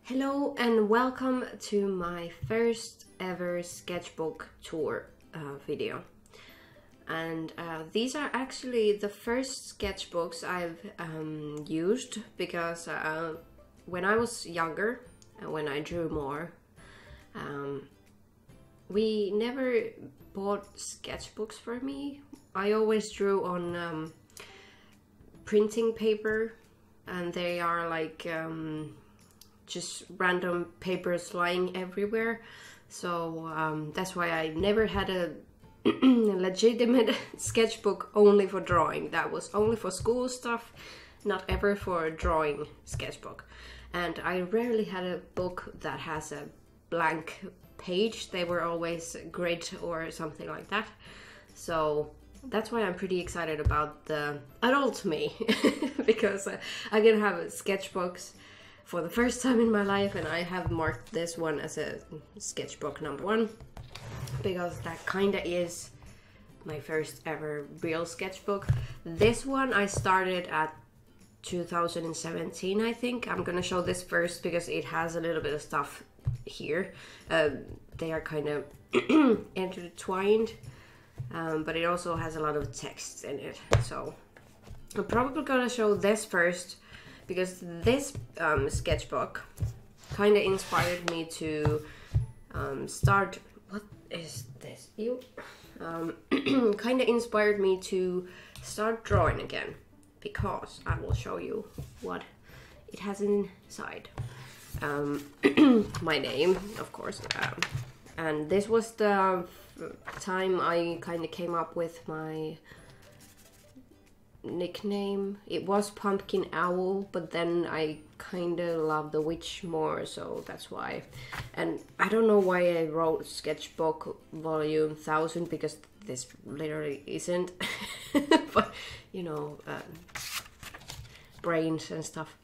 Hello and welcome to my first ever sketchbook tour video. And these are actually the first sketchbooks I've used because when I was younger and when I drew more, we never bought sketchbooks for me. I always drew on printing paper, and they are like just random papers lying everywhere. So that's why I never had a legitimate sketchbook only for drawing. That was only for school stuff, not ever for a drawing sketchbook. And I rarely had a book that has a blank page. They were always grid or something like that. So that's why I'm pretty excited about the adult me because I can have sketchbooks for the first time in my life, and I have marked this one as a sketchbook #1 because that kinda is my first ever real sketchbook. This one I started at 2017, I think. I'm gonna show this first because it has a little bit of stuff here. They are kind of intertwined, but it also has a lot of text in it. So I'm probably gonna show this first because this sketchbook kind of inspired me to start. What is this? Kind of inspired me to start drawing again, because I will show you what it has inside. My name, of course, and this was the time I kind of came up with my nickname. It was Pumpkin Owl, but then I kind of love the witch more, so that's why. And I don't know why I wrote sketchbook volume 1000, because this literally isn't. But you know, brains and stuff.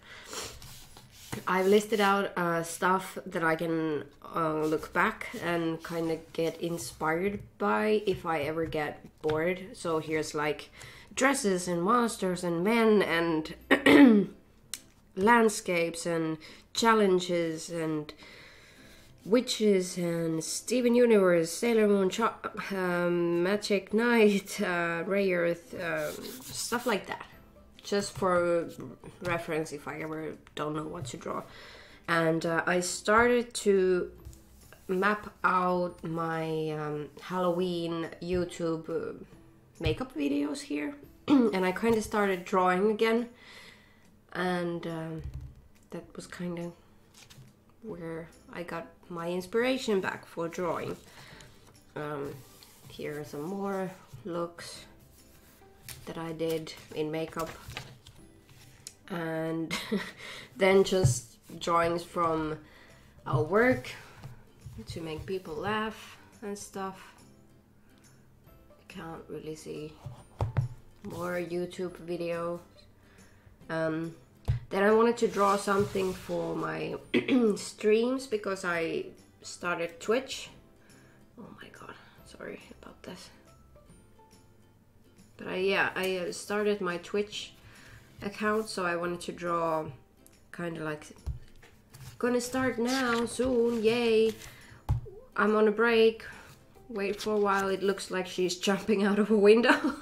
I've listed out stuff that I can look back and kind of get inspired by if I ever get bored. So here's like dresses and monsters and men and landscapes and challenges and witches and Steven Universe, Sailor Moon, Magic Knight, Ray Earth, stuff like that. Just for reference if I ever don't know what to draw. And I started to map out my Halloween YouTube makeup videos here. And I kind of started drawing again. And that was kind of where I got my inspiration back for drawing. Here are some more looks that I did in makeup, and then just drawings from our work to make people laugh and stuff. Can't really see more YouTube video. Then I wanted to draw something for my streams because I started Twitch. Oh my god, sorry about this. But I started my Twitch account, so I wanted to draw kind of like, gonna start now, soon, yay. I'm on a break, wait for a while, it looks like she's jumping out of a window.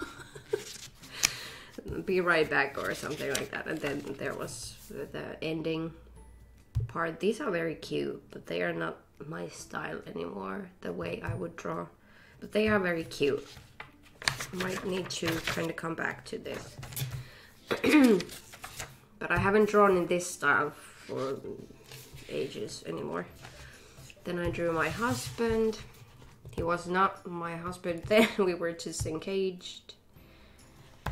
Be right back or something like that. And then there was the ending part. These are very cute, but they are not my style anymore, the way I would draw. But they are very cute. Might need to kind of come back to this. But I haven't drawn in this style for ages anymore. Then I drew my husband. He was not my husband then, we were just engaged.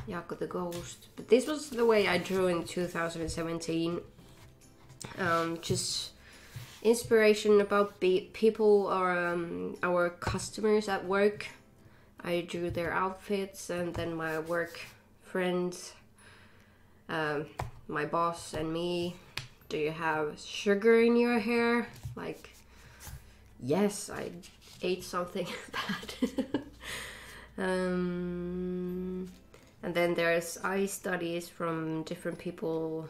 Jaakko the Ghost. But this was the way I drew in 2017. Just inspiration about people or our customers at work. I drew their outfits, and then my work friends, my boss and me. Do you have sugar in your hair? Like, yes, I ate something bad. And then there's eye studies from different people.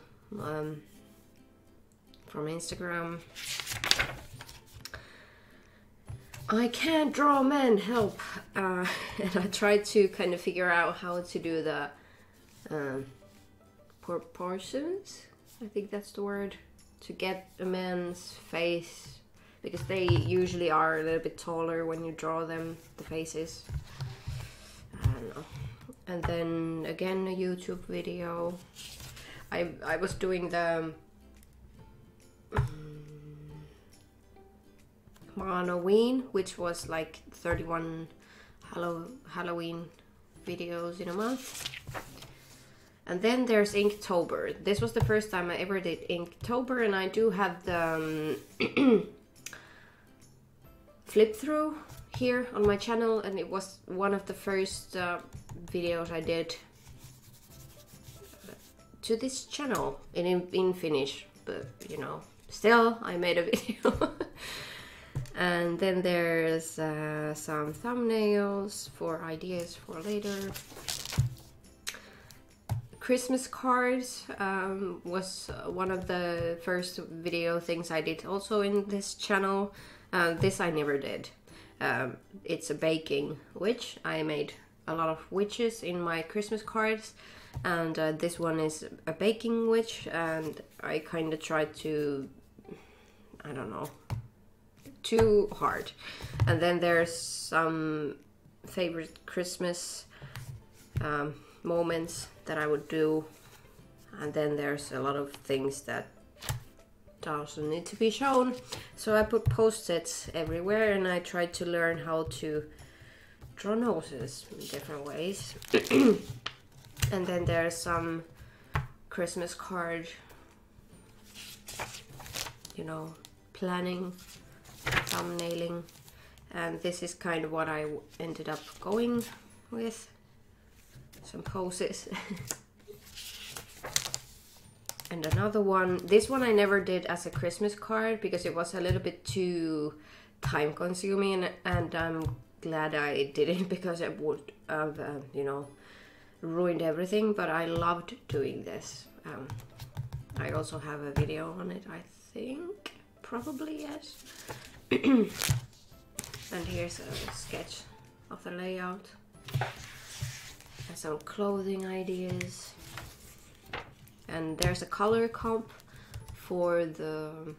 from Instagram. I can't draw men, help! And I tried to kind of figure out how to do the proportions, I think that's the word, to get a man's face, because they usually are a little bit taller when you draw them, the faces. I don't know. And then again a YouTube video. I was doing the Halloween, which was like 31 Halloween videos in a month. And then there's Inktober. This was the first time I ever did Inktober, and I do have the flip through here on my channel, and it was one of the first videos I did to this channel in Finnish, but you know, still I made a video. And then there's some thumbnails for ideas for later. Christmas cards was one of the first video things I did also in this channel. This I never did. It's a baking witch. I made a lot of witches in my Christmas cards, and this one is a baking witch, and I kind of tried to, I don't know, too hard. And then there's some favorite Christmas moments that I would do, and then there's a lot of things that doesn't need to be shown, so I put post-its everywhere, and I tried to learn how to draw noses in different ways. And then there's some Christmas card, you know, planning, thumbnailing, and this is kind of what I ended up going with, some poses. And another one, this one I never did as a Christmas card because it was a little bit too time consuming, and I'm glad I didn't because it would have, you know, ruined everything, but I loved doing this. I also have a video on it, I think, probably, yes. And here's a sketch of the layout and some clothing ideas. And there's a color comp for the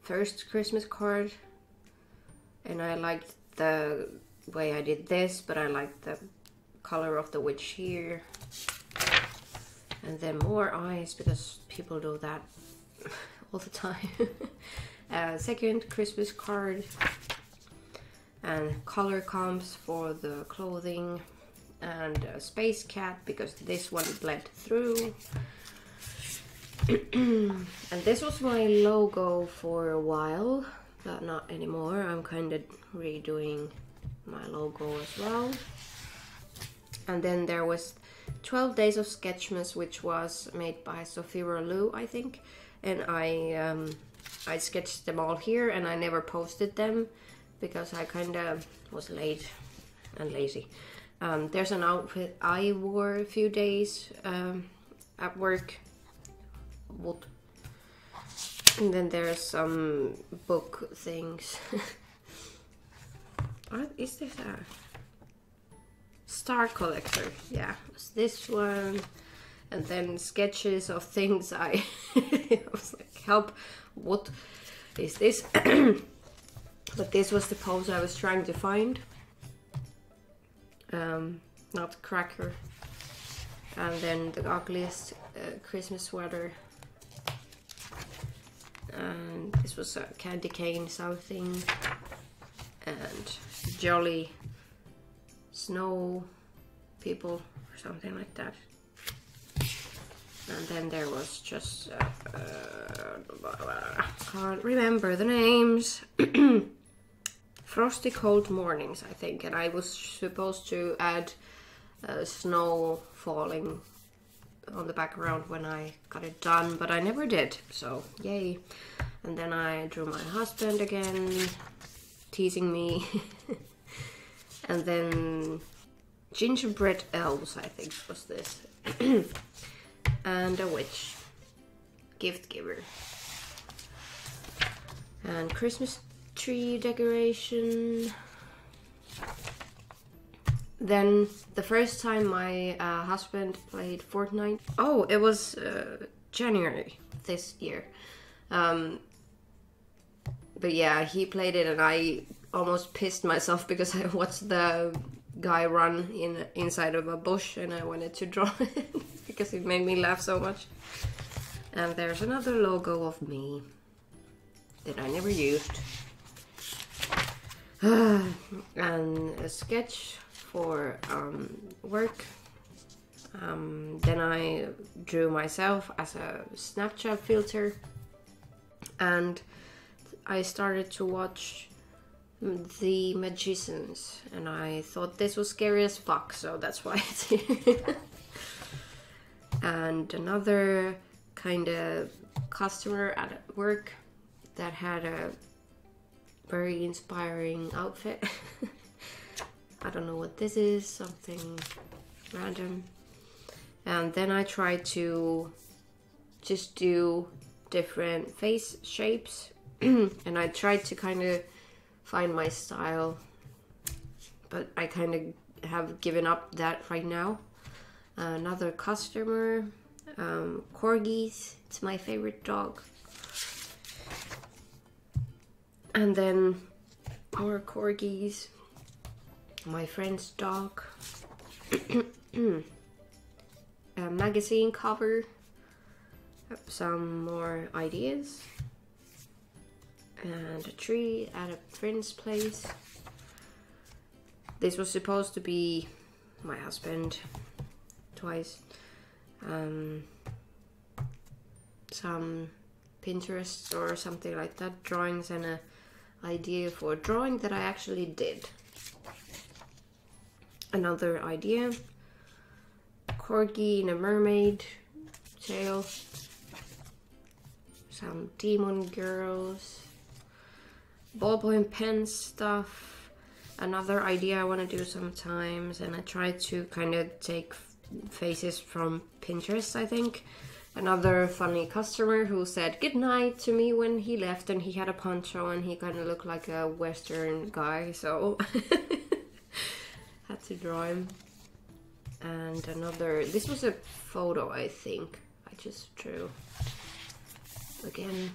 first Christmas card, and I liked the way I did this, but I liked the color of the witch here. And then more eyes, because people do that all the time. Second Christmas card, and color comps for the clothing, and a space cat because this one bled through. And this was my logo for a while, but not anymore. I'm kind of redoing my logo as well. And then there was 12 Days of Sketchmas, which was made by Sophie Ralou, I think, and I sketched them all here, and I never posted them because I kind of was late and lazy. There's an outfit I wore a few days at work. And then there's some book things. What is this? Star Collector. Yeah, it's this one. And then sketches of things I was like, help, what is this? But this was the pose I was trying to find. Not cracker. And then the ugliest Christmas sweater. And this was a candy cane something. And jolly snow people or something like that. And then there was just can't remember the names. Frosty Cold Mornings, I think, and I was supposed to add snow falling on the background when I got it done, but I never did, so yay. And then I drew my husband again, teasing me. And then gingerbread elves, I think was this. And a witch, gift giver. And Christmas tree decoration. Then the first time my husband played Fortnite. Oh, it was January this year. But yeah, he played it and I almost pissed myself because I watched the guy run inside of a bush and I wanted to draw it because it made me laugh so much. And there's another logo of me that I never used. And a sketch for work. Then I drew myself as a Snapchat filter, and I started to watch The Magicians, and I thought this was scary as fuck, so that's why it's here. And another kind of customer at work that had a very inspiring outfit. I don't know what this is, something random. And then I tried to just do different face shapes and I tried to kind of find my style, but I kind of have given up that right now. Another customer, corgis, it's my favorite dog. And then our corgis, my friend's dog, a magazine cover, some more ideas, and a tree at a friend's place. This was supposed to be my husband twice. Some Pinterest or something like that, drawings, and a idea for a drawing that I actually did. Another idea, corgi in a mermaid tail, some demon girls, ballpoint pen stuff. Another idea I want to do sometimes, and I try to kind of take faces from Pinterest, I think. Another funny customer who said goodnight to me when he left, and he had a poncho and he kind of looked like a Western guy, so had to draw him. And another, this was a photo, I think I just drew. Again,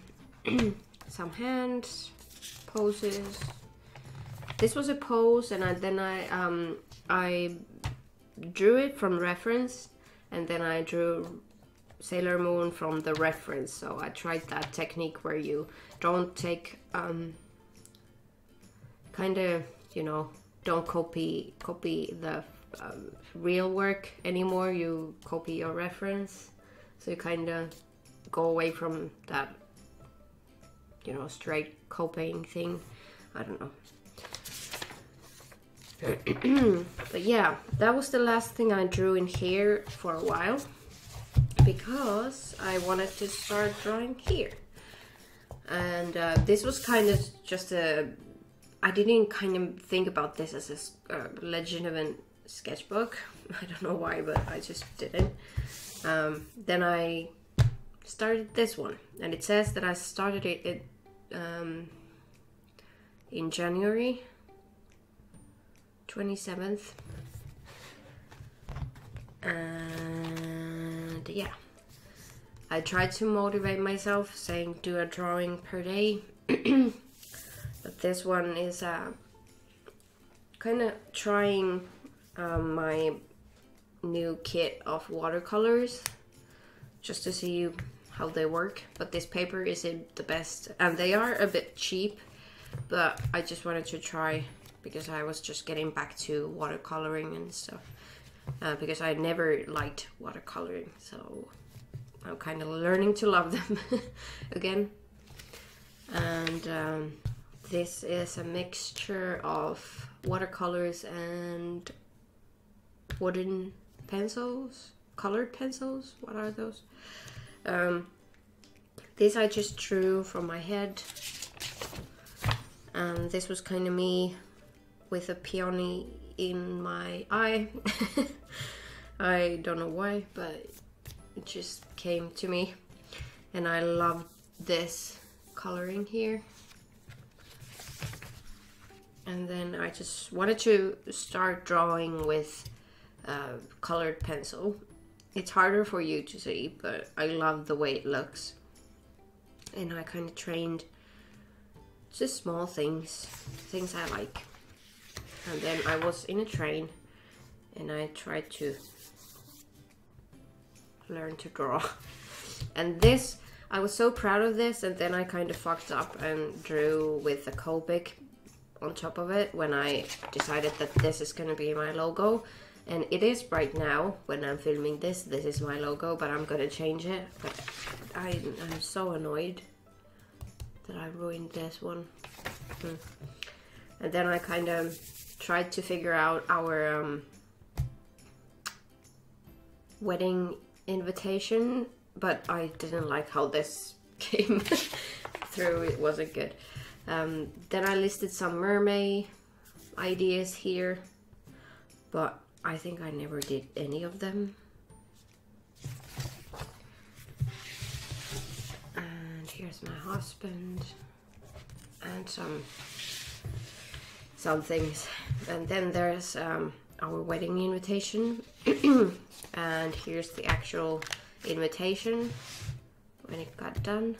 some hands, poses. This was a pose, and then I drew it from reference, and then I drew Sailor Moon from the reference. So I tried that technique where you don't take kind of, you know, don't copy the real work anymore. You copy your reference, so you kind of go away from that, you know, straight copying thing. I don't know. But yeah, that was the last thing I drew in here for a while, because I wanted to start drawing here. And this was kind of just a, I didn't kind of think about this as a legitimate sketchbook. I don't know why, but I just didn't. Then I started this one, and it says that I started it in January 27th. And yeah, I tried to motivate myself saying do a drawing per day. But this one is kind of trying my new kit of watercolors just to see how they work. But this paper isn't the best, and they are a bit cheap, but I just wanted to try because I was just getting back to watercoloring and stuff, because I never liked watercoloring, so I'm kind of learning to love them again. And this is a mixture of watercolors and wooden pencils, colored pencils. What are those? This I just drew from my head, and this was kind of me with a peony in my eye. I don't know why, but it just came to me, and I love this coloring here. And then I just wanted to start drawing with colored pencil. It's harder for you to see, but I love the way it looks. And I kind of trained just small things I like. And then I was in a train and I tried to learn to draw. And this, I was so proud of this, and then I kind of fucked up and drew with a Copic on top of it when I decided that this is gonna be my logo. And it is right now, when I'm filming this, this is my logo, but I'm gonna change it. But I'm so annoyed that I ruined this one. And then I kind of tried to figure out our wedding invitation, but I didn't like how this came through. It wasn't good. Then I listed some mermaid ideas here, but I think I never did any of them. And here's my husband and some things. And then there's our wedding invitation. And here's the actual invitation when it got done.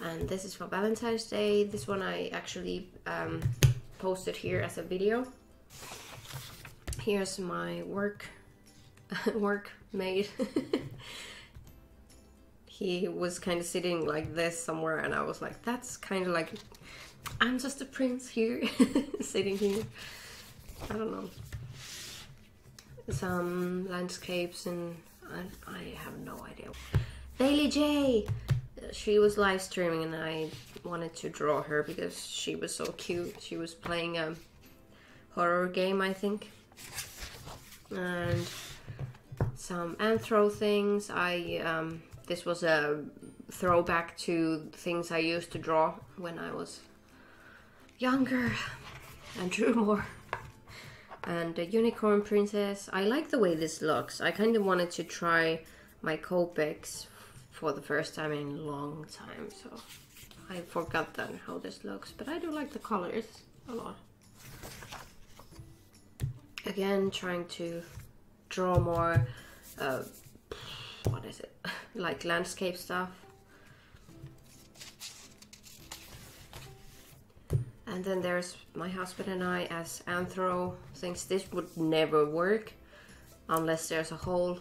And this is for Valentine's Day. This one I actually posted here as a video. Here's my workmate. He was kind of sitting like this somewhere, and I was like, that's kind of like, I'm just a prince here, sitting here. I don't know. Some landscapes, and I have no idea. Bailey J! She was live streaming and I wanted to draw her because she was so cute. She was playing a horror game, I think. And some anthro things. This was a throwback to things I used to draw when I was younger and drew more. And a unicorn princess. I like the way this looks. I kind of wanted to try my Copics for the first time in a long time, so I forgot then how this looks, but I do like the colors a lot. Again, trying to draw more what is it, like landscape stuff. And then there's my husband and I as anthro things. This would never work unless there's a hole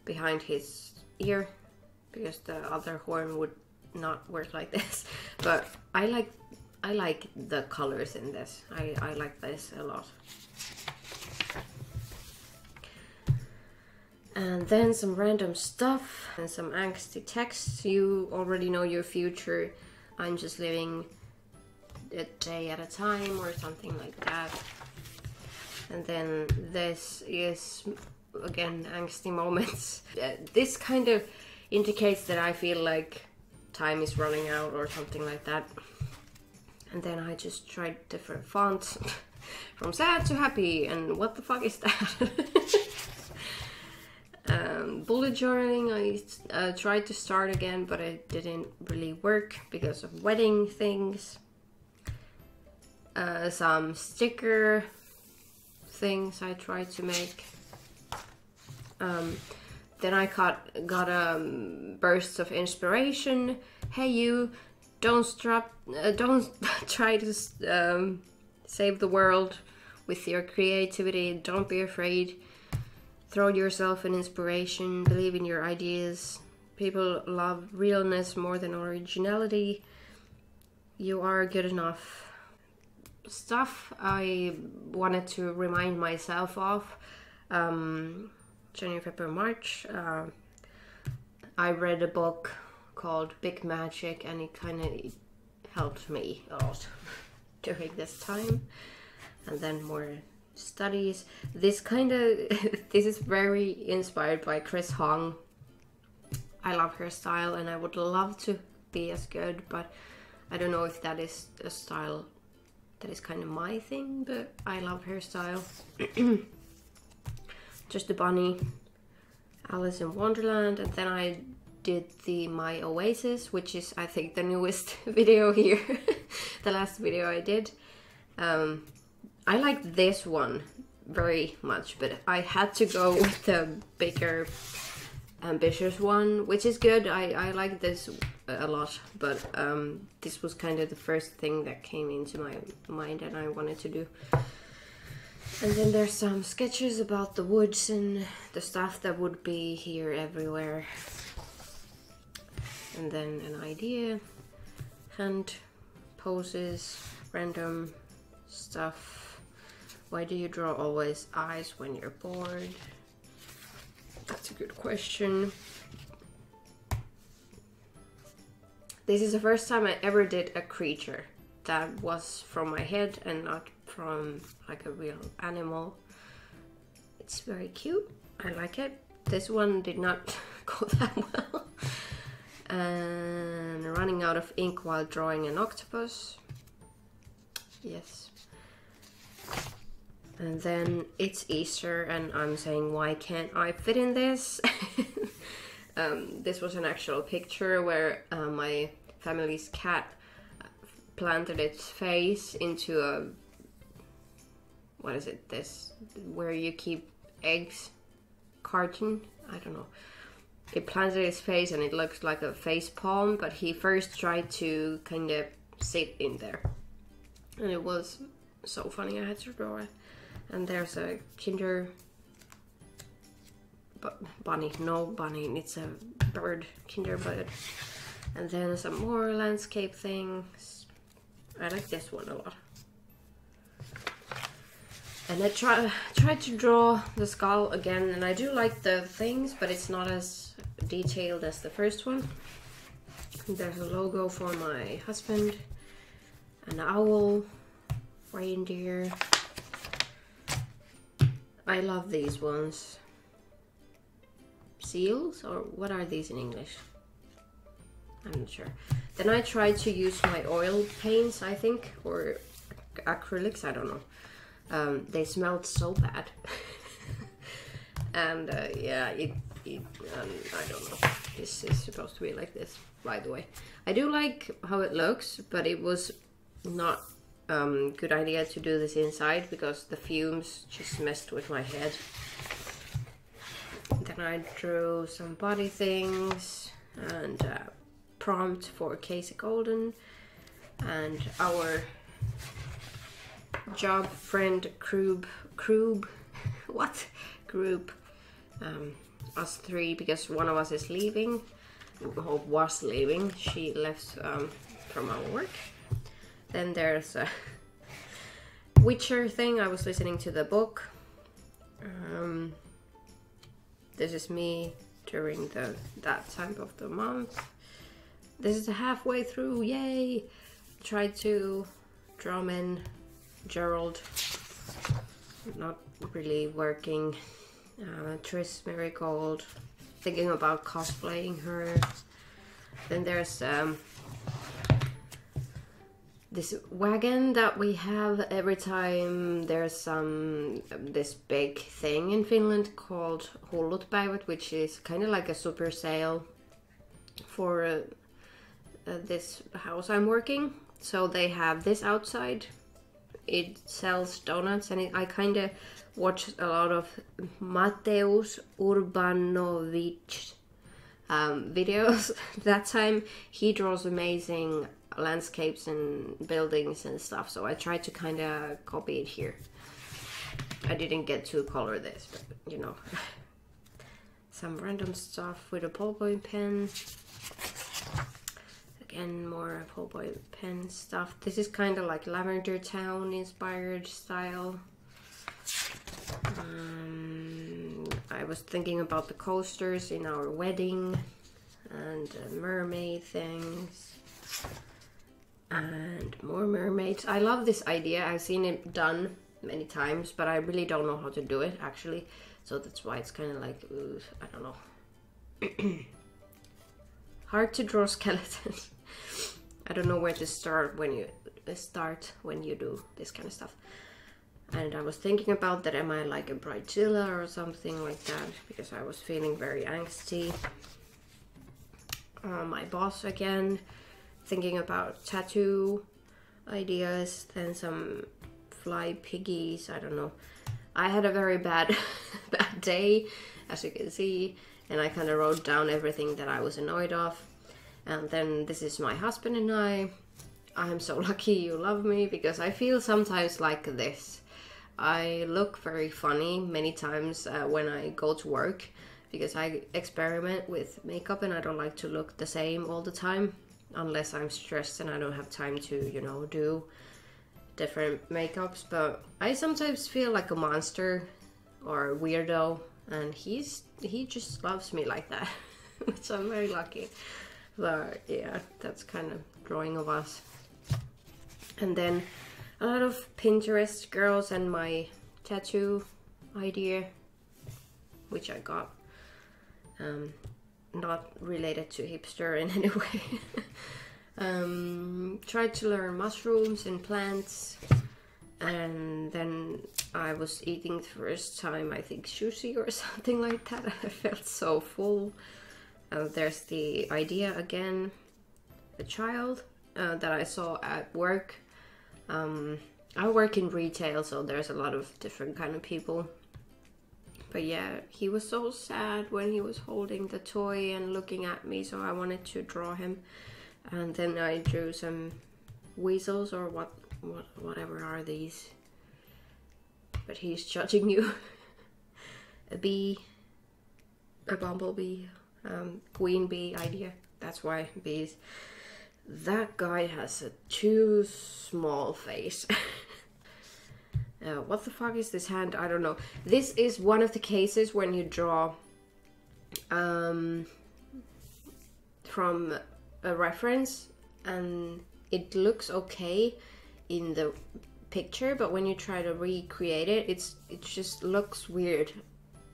behind his ear, because the other horn would not work like this. But I like the colors in this. I like this a lot. And then some random stuff and some angsty text. You already know your future. I'm just living a day at a time or something like that. And then this is again angsty moments. This kind of indicates that I feel like time is running out or something like that. And then I just tried different fonts from sad to happy, and what the fuck is that? Bullet journaling, I tried to start again, but it didn't really work because of wedding things. Some sticker things I tried to make. Then I got bursts of inspiration. Hey you, don't try to save the world with your creativity. Don't be afraid. Throw yourself in inspiration. Believe in your ideas. People love realness more than originality. You are good enough. Stuff I wanted to remind myself of. January, February, March. I read a book called Big Magic, and it kind of helped me a lot during this time. And then more studies. This is very inspired by Chris Hong. I love her style and I would love to be as good, but I don't know if that is a style that is kind of my thing, but I love her style. Just a bunny, Alice in Wonderland, and then I did my Oasis, which is I think the newest video here, the last video I did. I like this one very much, but I had to go with the bigger, ambitious one, which is good. I like this a lot, but this was kind of the first thing that came into my mind and I wanted to do. And then there's some sketches about the woods and the stuff that would be here everywhere. And then an idea, hand poses, random stuff. Why do you draw always eyes when you're bored? That's a good question. This is the first time I ever did a creature that was from my head and not from like a real animal. It's very cute. I like it. This one did not go that well. And running out of ink while drawing an octopus. Yes. And then it's Easter and I'm saying, why can't I fit in this? This was an actual picture where my family's cat planted its face into a, what is it, this, where you keep eggs, carton, I don't know. It planted its face and it looks like a face palm, but he first tried to kind of sit in there. And it was so funny, I had to draw it. And there's a Kinder bunny, no bunny, it's a bird, Kinder bird. And then some more landscape things. I like this one a lot. And I tried to draw the skull again, and I do like the things, but it's not as detailed as the first one. There's a logo for my husband, an owl, reindeer. I love these ones. Seals, or what are these in English? I'm not sure. Then I tried to use my oil paints, I think, or acrylics, I don't know. They smelled so bad. And yeah, I don't know. This is supposed to be like this, by the way. I do like how it looks, but it was not good idea to do this inside because the fumes just messed with my head. Then I drew some body things and prompt for Casey Golden and our job friend group, us three, because one of us is leaving, or was leaving. She left from our work. Then there's a Witcher thing. I was listening to the book. This is me during that time of the month. This is halfway through, yay! Tried to draw in Gerald, not really working. Triss Marigold, thinking about cosplaying her. Then there's this wagon that we have every time there's this big thing in Finland called Hullutpäivät, which is kind of like a super sale for this house I'm working. So they have this outside. It sells donuts, and I kind of watched a lot of Mateusz Urbanovic videos. That time he draws amazing landscapes and buildings and stuff, so I tried to kind of copy it here. I didn't get to color this, but you know. Some random stuff with a ballpoint pen. Again, more ballpoint pen stuff. This is kind of like Lavender Town inspired style. I was thinking about the coasters in our wedding and mermaid things and more mermaids. I love this idea. I've seen it done many times, but I really don't know how to do it actually. So that's why it's kind of like, I don't know. Hard to draw skeletons. I don't know where to start when you do this kind of stuff. And I was thinking about that, am I like a Bridezilla or something like that, because I was feeling very angsty. My boss again, thinking about tattoo. ideas, then some fly piggies, I don't know. I had a very bad bad day, as you can see, and I kind of wrote down everything that I was annoyed of. And then this is my husband and I'm so lucky you love me, because I feel sometimes like this. I look very funny many times when I go to work, because I experiment with makeup and I don't like to look the same all the time, unless I'm stressed and I don't have time to, you know, do different makeups. But I sometimes feel like a monster or a weirdo, and he just loves me like that. So I'm very lucky. But yeah, that's kind of drawing of us. And then a lot of Pinterest girls and my tattoo idea, which I got. Not related to hipster in any way. Tried to learn mushrooms and plants, and then I was eating the first time, I think, sushi or something like that. I felt so full. There's the idea again, a child that I saw at work. I work in retail, so there's a lot of different kind of people. But yeah, he was so sad when he was holding the toy and looking at me, so I wanted to draw him. And then I drew some weasels, or whatever are these. But he's judging you. A bee, a bumblebee, queen bee idea. That's why bees. That guy has a too small face. What the fuck is this hand? I don't know. This is one of the cases when you draw from a reference and it looks okay in the picture, but when you try to recreate it, it just looks weird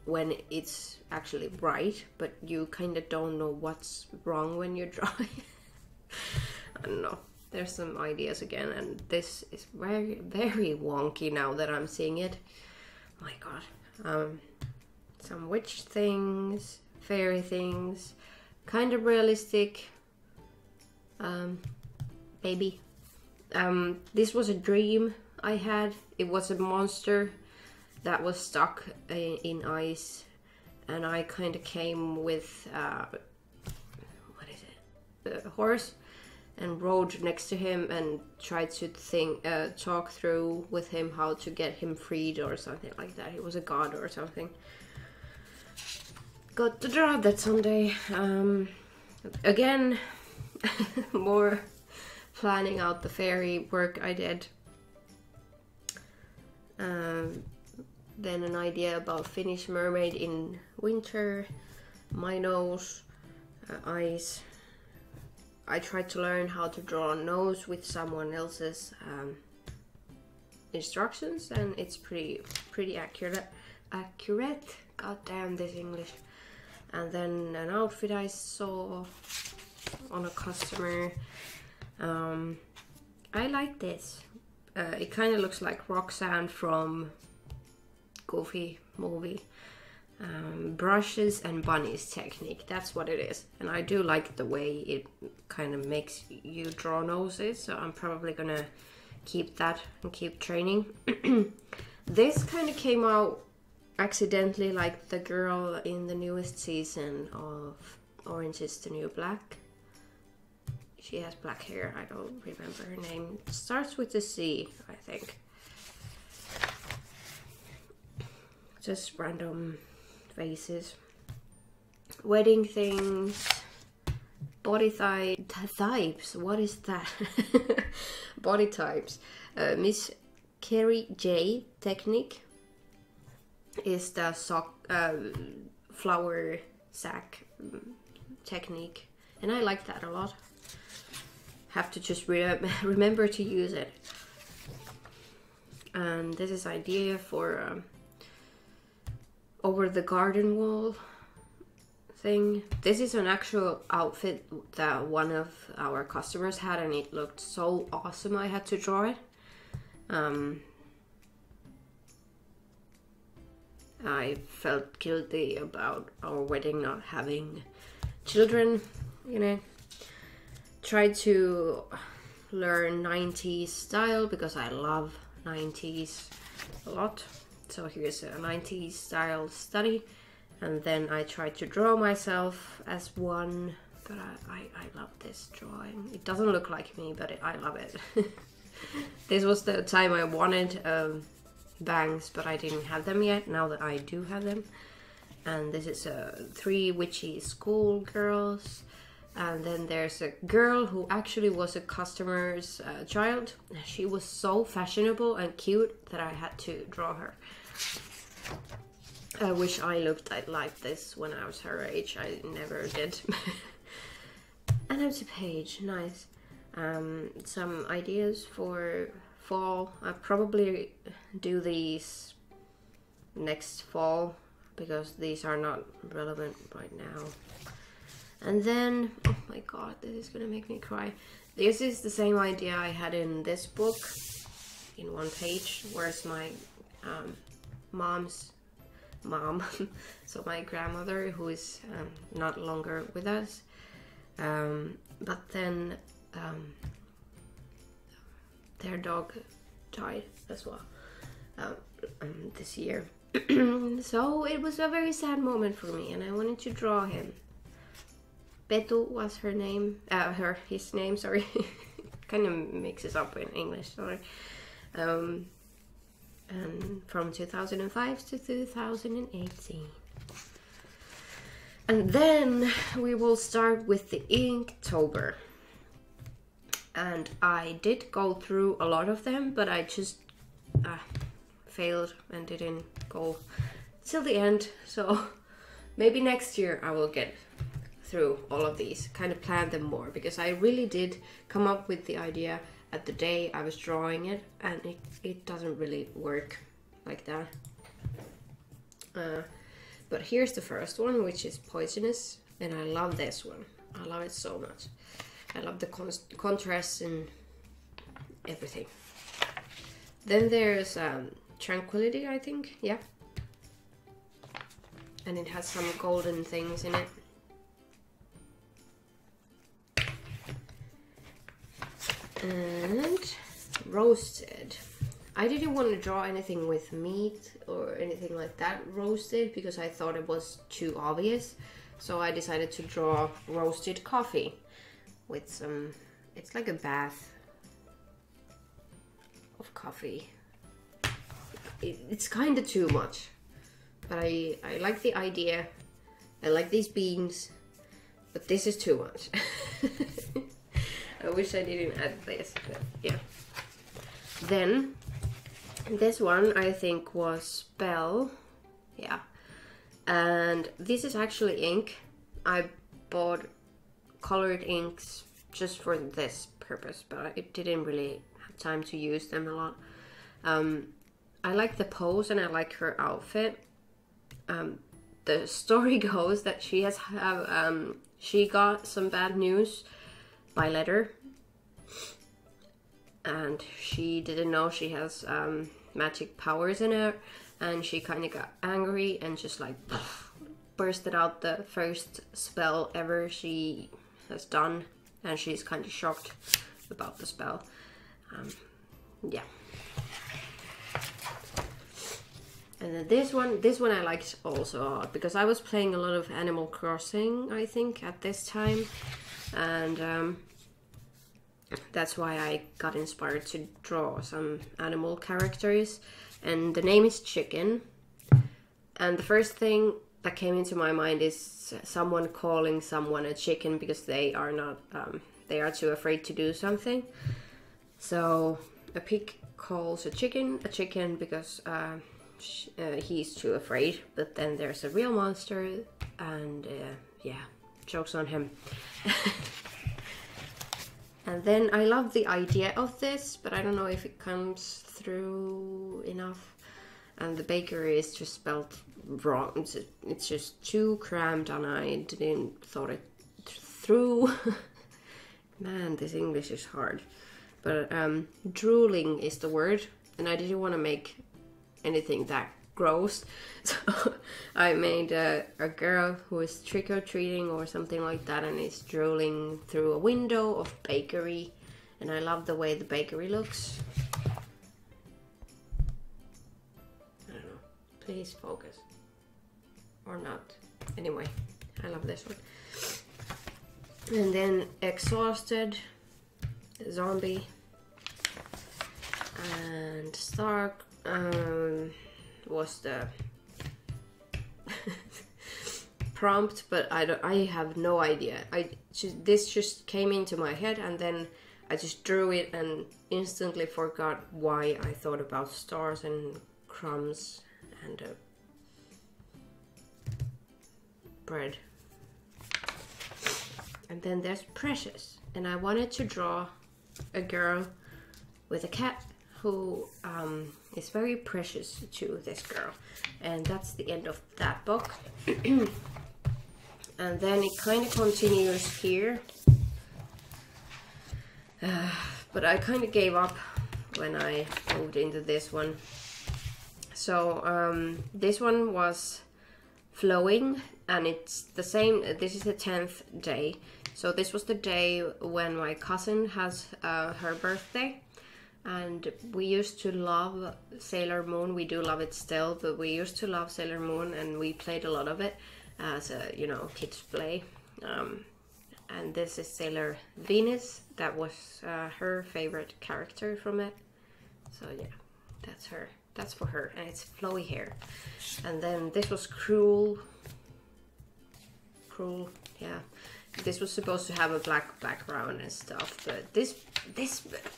when it's actually right, but you kind of don't know what's wrong when you're drawing. I don't know. There's some ideas again, and this is very, very wonky now that I'm seeing it. My god. Some witch things, fairy things, kind of realistic. Baby. This was a dream I had. It was a monster that was stuck in ice, and I kind of came with what is it? A horse, and rode next to him and tried to talk through with him how to get him freed or something like that. He was a god or something. Got to draw that someday. Again, more planning out the fairy work I did. Then an idea about Finnish mermaid in winter, my nose, eyes. I tried to learn how to draw a nose with someone else's instructions, and it's pretty accurate. God damn this English. And then an outfit I saw on a customer. I like this. It kind of looks like Roxanne from Goofy movie. Brushes and bunnies technique, that's what it is. And I do like the way it kind of makes you draw noses, so I'm probably gonna keep that and keep training. This kind of came out accidentally, like the girl in the newest season of Orange is the New Black. She has black hair, I don't remember her name. It starts with a C, I think. Just random faces. Wedding things. Body types. What is that? Body types. Miss Carrie J technique is the flower sack technique, and I like that a lot. Have to just remember to use it. And this is idea for over the garden wall thing. This is an actual outfit that one of our customers had, and it looked so awesome I had to draw it. I felt guilty about our wedding not having children, you know. Tried to learn 90s style because I love 90s a lot. So here's a 90s style study, and then I tried to draw myself as one, but I love this drawing. It doesn't look like me, but I love it. This was the time I wanted bangs, but I didn't have them yet. Now that I do have them. And this is 3 witchy schoolgirls. And then there's a girl who actually was a customer's child. She was so fashionable and cute that I had to draw her. I wish I looked like this when I was her age. I never did. An empty page, nice. Some ideas for fall. I'll probably do these next fall because these are not relevant right now. And then, oh my god, this is gonna make me cry. This is the same idea I had in this book, in one page, whereas my mom's mom, so my grandmother, who is not longer with us, but then their dog died as well this year. So it was a very sad moment for me, and I wanted to draw him. Betu was her name, his name, sorry. Kind of mixes up in English, sorry. And from 2005 to 2018. And then we will start with the Inktober. And I did go through a lot of them, but I just failed and didn't go till the end. So maybe next year I will get through all of these, kind of plan them more, because I really did come up with the idea at the day I was drawing it, and it doesn't really work like that. But here's the first one, which is Poisonous, and I love this one. I love it so much. I love the contrast and everything. Then there's Tranquility, I think, yeah. And it has some golden things in it. And Roasted. I didn't want to draw anything with meat or anything like that roasted because I thought it was too obvious. So I decided to draw roasted coffee with some, it's like a bath of coffee. It's kind of too much, but I like the idea. I like these beans, but this is too much. I wish I didn't add this, but yeah. Then this one I think was Spell, yeah. And this is actually ink. I bought colored inks just for this purpose, but I didn't really have time to use them a lot. I like the pose and I like her outfit. The story goes that she has she got some bad news by letter, and she didn't know she has magic powers in her, and she kind of got angry and just like bursted out the first spell ever she has done, and she's kind of shocked about the spell. Yeah. And then this one I liked also a lot because I was playing a lot of Animal Crossing, I think, at this time, and that's why I got inspired to draw some animal characters. And the name is Chicken, and the first thing that came into my mind is someone calling someone a chicken because they are not they are too afraid to do something. So a pig calls a chicken because he's too afraid, but then there's a real monster, and yeah, joke's on him. And then I love the idea of this, but I don't know if it comes through enough. And the bakery is just spelled wrong. It's just too crammed, and I didn't thought it through. Man, this English is hard. But drooling is the word, and I didn't want to make anything that gross. So I made a girl who is trick-or-treating or something like that, and is drooling through a window of bakery, and I love the way the bakery looks. I don't know, please focus. Or not. Anyway, I love this one. And then Exhausted, Zombie, and Stark was the prompt, but I have no idea. This just came into my head, and then I just drew it and instantly forgot why I thought about stars and crumbs and bread. And then there's Precious, and I wanted to draw a girl with a cat who is very precious to this girl, and that's the end of that book. And then it kind of continues here, but I kind of gave up when I moved into this one. So this one was flowing, and it's the same. This is the 10th day, so this was the day when my cousin has her birthday. And we used to love Sailor Moon. We do love it still, but we used to love Sailor Moon, and we played a lot of it as a, you know, kids play. And this is Sailor Venus. That was her favorite character from it. So yeah, that's her. That's for her, and it's flowy hair. And then this was Cruel, yeah. This was supposed to have a black background and stuff, but this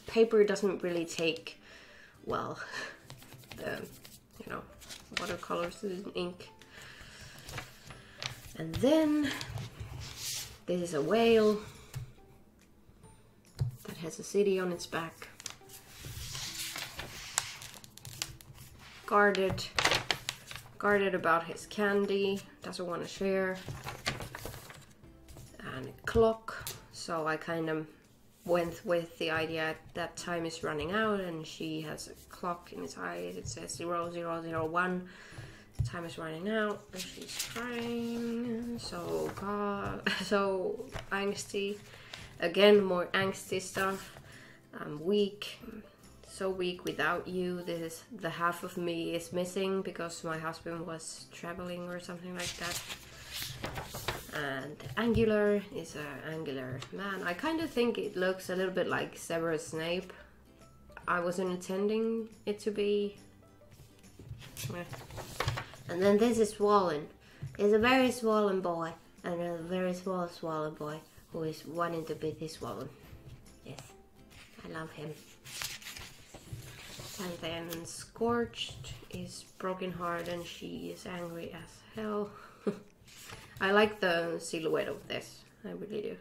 paper doesn't really take well the, you know, watercolors and ink. And then this is a whale that has a city on its back, guarded about his candy, doesn't want to share. And a clock, so I kind of went with the idea that time is running out, and she has a clock in its eyes. It says 0001. Time is running out, and she's crying. So so angsty. Again, more angsty stuff. I'm weak. So weak without you. This the half of me is missing because my husband was traveling or something like that. And Angular is an angular man. I kind of think it looks a little bit like Severus Snape. I wasn't intending it to be. And then this is Swollen. It's a very swollen boy, and a very small swollen boy who is wanting to be this swollen. Yes, I love him. And then Scorched is broken heart, and she is angry as hell. I like the silhouette of this, I really do.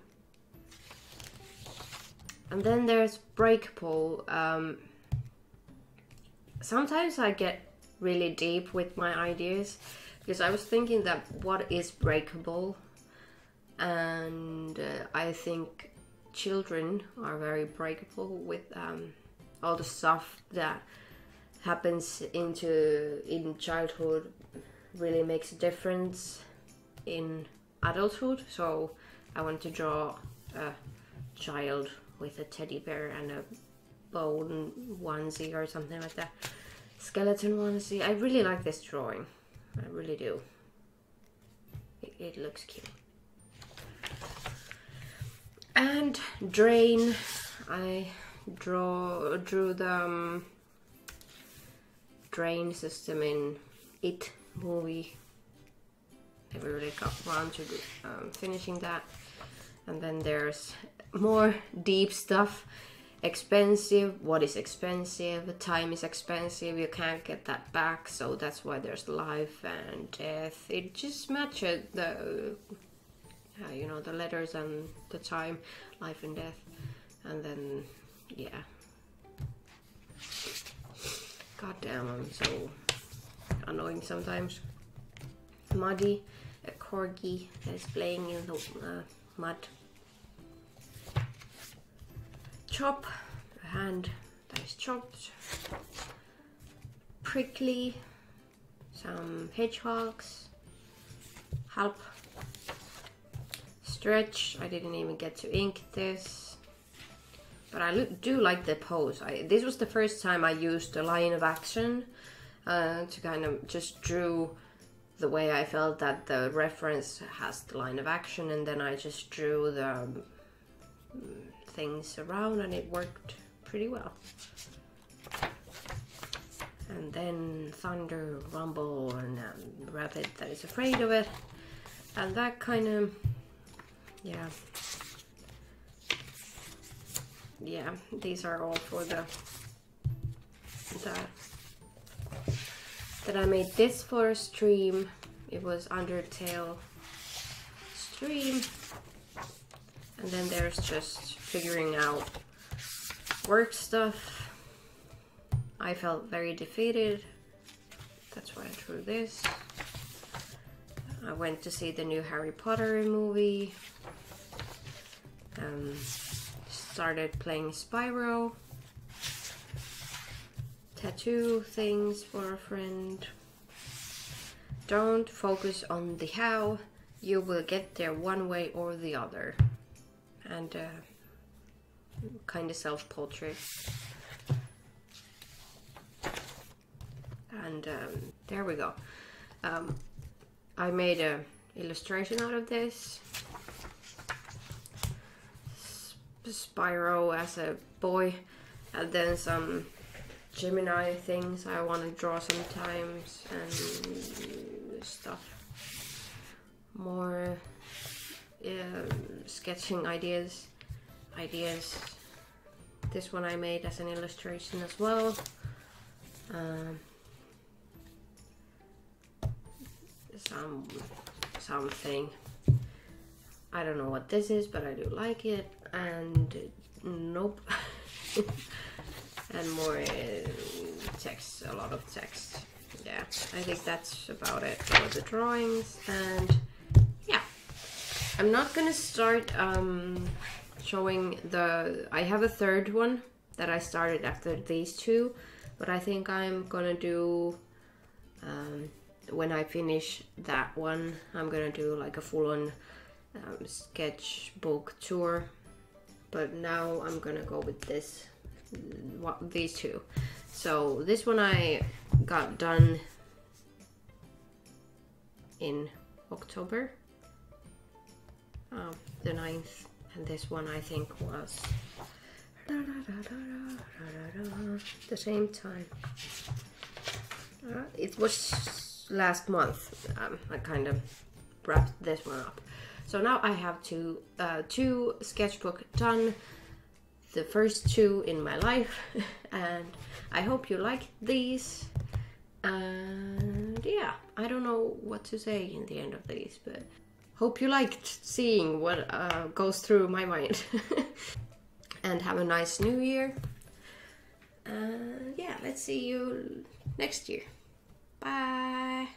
And then there's Breakable. Sometimes I get really deep with my ideas, because I was thinking that what is breakable, and I think children are very breakable with all the stuff that happens in childhood really makes a difference in adulthood. So I want to draw a child with a teddy bear and a bone onesie or something like that. Skeleton onesie. I really like this drawing. I really do. It looks cute. And Drain. I drew the drain system in It movie. Never really got around to finishing that. And then there's more deep stuff. Expensive. What is expensive? Time is expensive. You can't get that back. So that's why there's life and death. It just matches the, you know, the letters and the time, life and death. And then, yeah. God damn, I'm so annoying sometimes. Muddy. A corgi that is playing in the mud. Chop, a hand that is chopped. Prickly, some hedgehogs. Help. Stretch, I didn't even get to ink this. But I do like the pose. This was the first time I used the line of action to kind of just drew the way I felt that the reference has the line of action, and then I just drew the things around, and it worked pretty well. And then thunder, rumble, and rabbit that is afraid of it, and that kind of, yeah, these are all for the that I made this for a stream. It was Undertale stream, and then there's just figuring out work stuff. I felt very defeated, that's why I drew this. I went to see the new Harry Potter movie, started playing Spyro, tattoo things for a friend. Don't focus on the how, you will get there one way or the other. And kind of self-portrait. And there we go. I made an illustration out of this. Spyro as a boy, and then some Gemini things I want to draw sometimes, and stuff. More sketching ideas. This one I made as an illustration as well. Something. I don't know what this is, but I do like it. And nope. And more text, a lot of text. Yeah, I think that's about it for the drawings. And yeah, I'm not gonna start showing I have a third one that I started after these two, but I think I'm gonna do when I finish that one, I'm gonna do like a full-on sketchbook tour. But now I'm gonna go with these two. So this one I got done in October, the 9th, and this one I think was the same time. It was last month. I kind of wrapped this one up. So now I have two sketchbook done, the first two in my life, and I hope you like these. And yeah, I don't know what to say in the end of these, but hope you liked seeing what goes through my mind. And have a nice new year. Yeah, let's see you next year. Bye.